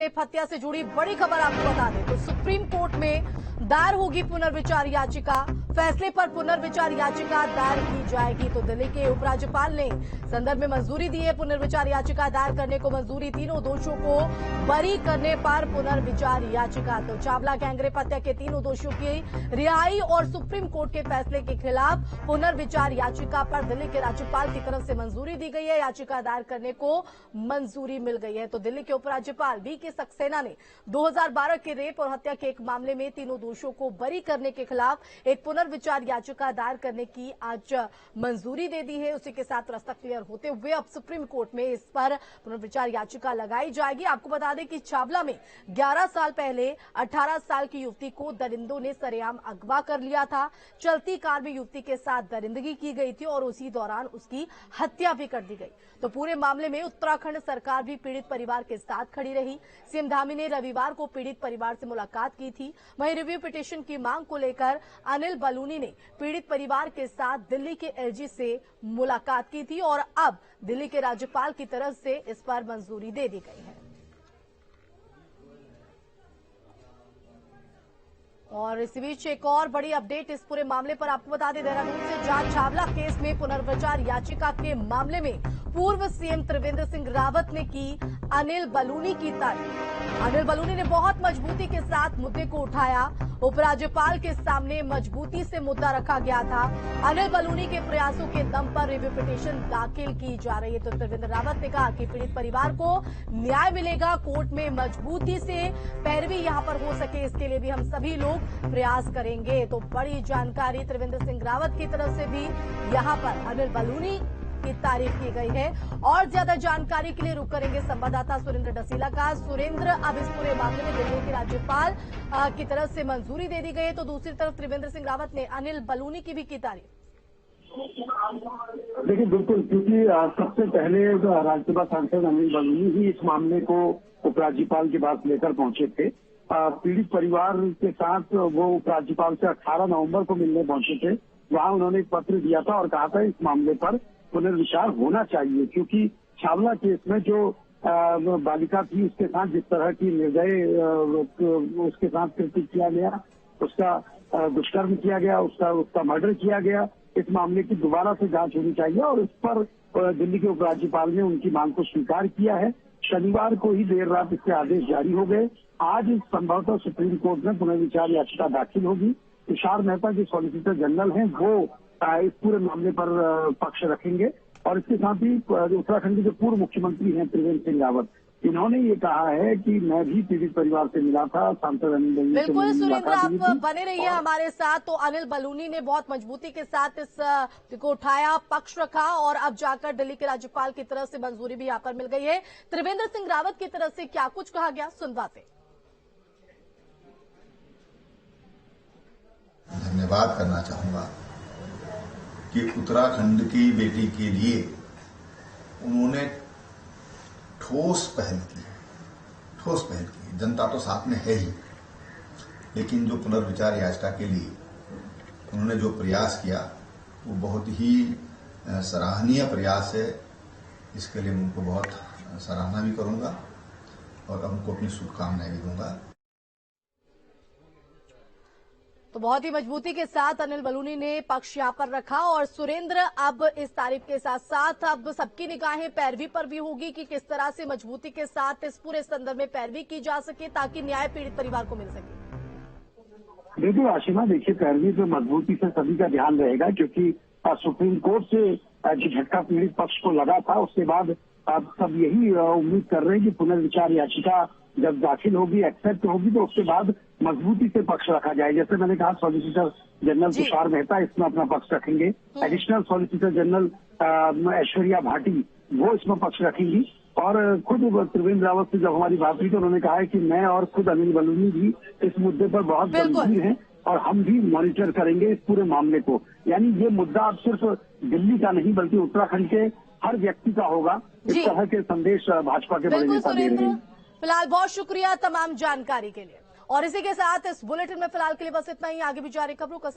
Tip हत्या से जुड़ी बड़ी खबर आपको बता दें तो सुप्रीम कोर्ट में दायर होगी पुनर्विचार याचिका। फैसले पर पुनर्विचार याचिका दायर की जाएगी। तो दिल्ली के उपराज्यपाल ने संदर्भ में मंजूरी दी है। पुनर्विचार याचिका दायर करने को मंजूरी। तीनों दोषियों को बरी करने पर पुनर्विचार याचिका। तो चावला गैंगरेप हत्या के तीनों दोषियों की रिहाई और सुप्रीम कोर्ट के फैसले के खिलाफ पुनर्विचार याचिका पर दिल्ली के राज्यपाल की तरफ से मंजूरी दी गई है। याचिका दायर करने को मंजूरी मिल गई है। तो दिल्ली के उपराज्यपाल वी.के. सक्सेना ने 2012 के रेप और हत्या के एक मामले में तीनों दोषियों को बरी करने के खिलाफ एक पुनर्विचार याचिका दायर करने की आज मंजूरी दे दी है। उसी के साथ रास्ता क्लियर होते हुए अब सुप्रीम कोर्ट में इस पर पुनर्विचार याचिका लगाई जाएगी। आपको बता दें कि चावला में 11 साल पहले 18 साल की युवती को दरिंदों ने सरेआम अगवा कर लिया था। चलती कार में युवती के साथ दरिंदगी की गई थी और उसी दौरान उसकी हत्या भी कर दी गई। तो पूरे मामले में उत्तराखंड सरकार भी पीड़ित परिवार के साथ खड़ी रही। सीएम धामी ने रविवार को पीड़ित परिवार से मुलाकात की थी। वहीं रिव्यू पिटीशन की मांग को लेकर अनिल बलूनी ने पीड़ित परिवार के साथ दिल्ली के एलजी से मुलाकात की थी और अब दिल्ली के राज्यपाल की तरफ से इस पर मंजूरी दे दी गई है। और इसी बीच एक और बड़ी अपडेट इस पूरे मामले पर आपको बता दें। देहरादून से जांच चावला केस में पुनर्विचार याचिका के मामले में पूर्व सीएम त्रिवेंद्र सिंह रावत ने की अनिल बलूनी की तारीफ। अनिल बलूनी ने बहुत मजबूती के साथ मुद्दे को उठाया। उपराज्यपाल के सामने मजबूती से मुद्दा रखा गया था। अनिल बलूनी के प्रयासों के दम पर रिव्यू पिटीशन दाखिल की जा रही है। तो त्रिवेंद्र रावत ने कहा कि पीड़ित परिवार को न्याय मिलेगा। कोर्ट में मजबूती से पैरवी यहां पर हो सके, इसके लिए भी हम सभी लोग प्रयास करेंगे। तो बड़ी जानकारी त्रिवेंद्र सिंह रावत की तरफ से भी यहां पर अनिल बलूनी की तारीफ की गई है। और ज्यादा जानकारी के लिए रुक करेंगे संवाददाता सुरेंद्र डसीला का। सुरेंद्र, अब इस पूरे मामले में दिल्ली के राज्यपाल की तरफ से मंजूरी दे दी गई है, तो दूसरी तरफ त्रिवेंद्र सिंह रावत ने अनिल बलूनी की भी की तारीफ। देखिए, बिल्कुल, क्योंकि सबसे पहले राज्यसभा सांसद अनिल बलूनी ही इस मामले को उपराज्यपाल के पास लेकर पहुंचे थे। पीड़ित परिवार के साथ वो उपराज्यपाल से 18 नवंबर को मिलने पहुंचे थे। वहां उन्होंने एक पत्र दिया था और कहा था इस मामले पर पुनर्विचार होना चाहिए, क्योंकि चावला केस में जो बालिका थी उसके साथ जिस तरह की निर्दय उसके साथ कृत्य किया गया, उसका दुष्कर्म किया गया, उसका मर्डर किया गया, इस मामले की दोबारा से जांच होनी चाहिए और इस पर दिल्ली के उपराज्यपाल ने उनकी मांग को स्वीकार किया है। शनिवार को ही देर रात इसके आदेश जारी हो गए। आज संभवतः सुप्रीम कोर्ट में पुनर्विचार याचिका दाखिल होगी। तुषार मेहता जो सॉलिसिटर जनरल हैं वो इस पूरे मामले पर पक्ष रखेंगे और इसके साथ ही उत्तराखंड के जो पूर्व मुख्यमंत्री हैं त्रिवेंद्र सिंह रावत, इन्होंने ये कहा है कि मैं भी पीड़ित परिवार से मिला था। सांसद अनिल बलूनी से बिल्कुल सुरेंद्र, आप बने रहिए हमारे साथ। तो अनिल बलूनी ने बहुत मजबूती के साथ इस को उठाया, पक्ष रखा और अब जाकर दिल्ली के राज्यपाल की तरफ से मंजूरी भी यहाँ पर मिल गई है। त्रिवेंद्र सिंह रावत की तरफ से क्या कुछ कहा गया, सुनवाते। धन्यवाद करना चाहूंगा कि उत्तराखंड की बेटी के लिए उन्होंने ठोस पहल की। जनता तो साथ में है ही, लेकिन जो पुनर्विचार याचिका के लिए उन्होंने जो प्रयास किया वो बहुत ही सराहनीय प्रयास है। इसके लिए मैं उनको बहुत सराहना भी करूंगा और उनको अपनी शुभकामनाएं भी दूंगा। तो बहुत ही मजबूती के साथ अनिल बलूनी ने पक्ष यहाँ पर रखा। और सुरेंद्र, अब इस तारीफ के साथ साथ अब सबकी निगाहें पैरवी पर भी होगी कि किस तरह से मजबूती के साथ इस पूरे संदर्भ में पैरवी की जा सके ताकि न्याय पीड़ित परिवार को मिल सके। बिल्कुल आशिमा, देखिए, पैरवी पे मजबूती से सभी का ध्यान रहेगा, क्योंकि सुप्रीम कोर्ट से जो झटका पीड़ित पक्ष को लगा था उसके बाद अब सब यही उम्मीद कर रहे हैं कि पुनर्विचार याचिका जब दाखिल होगी, एक्सेप्ट होगी, तो उसके बाद मजबूती से पक्ष रखा जाए। जैसे मैंने कहा, सॉलिसिटर जनरल तुषार मेहता इसमें अपना पक्ष रखेंगे। Additional solicitor general Aishwarya Bhati वो इसमें पक्ष रखेंगी। और खुद त्रिवेंद्र रावत से जब हमारी बात हुई तो उन्होंने कहा है कि मैं और खुद अनिल बलूनी भी इस मुद्दे पर बहुत गंभीर हैं और हम भी मॉनिटर करेंगे इस पूरे मामले को। यानी ये मुद्दा अब सिर्फ दिल्ली का नहीं बल्कि उत्तराखंड के हर व्यक्ति का होगा। इस तरह के संदेश भाजपा के बड़े नेता दे रहे हैं। फिलहाल बहुत शुक्रिया तमाम जानकारी के लिए। और इसी के साथ इस बुलेटिन में फिलहाल के लिए बस इतना ही। आगे भी जारी खबरों का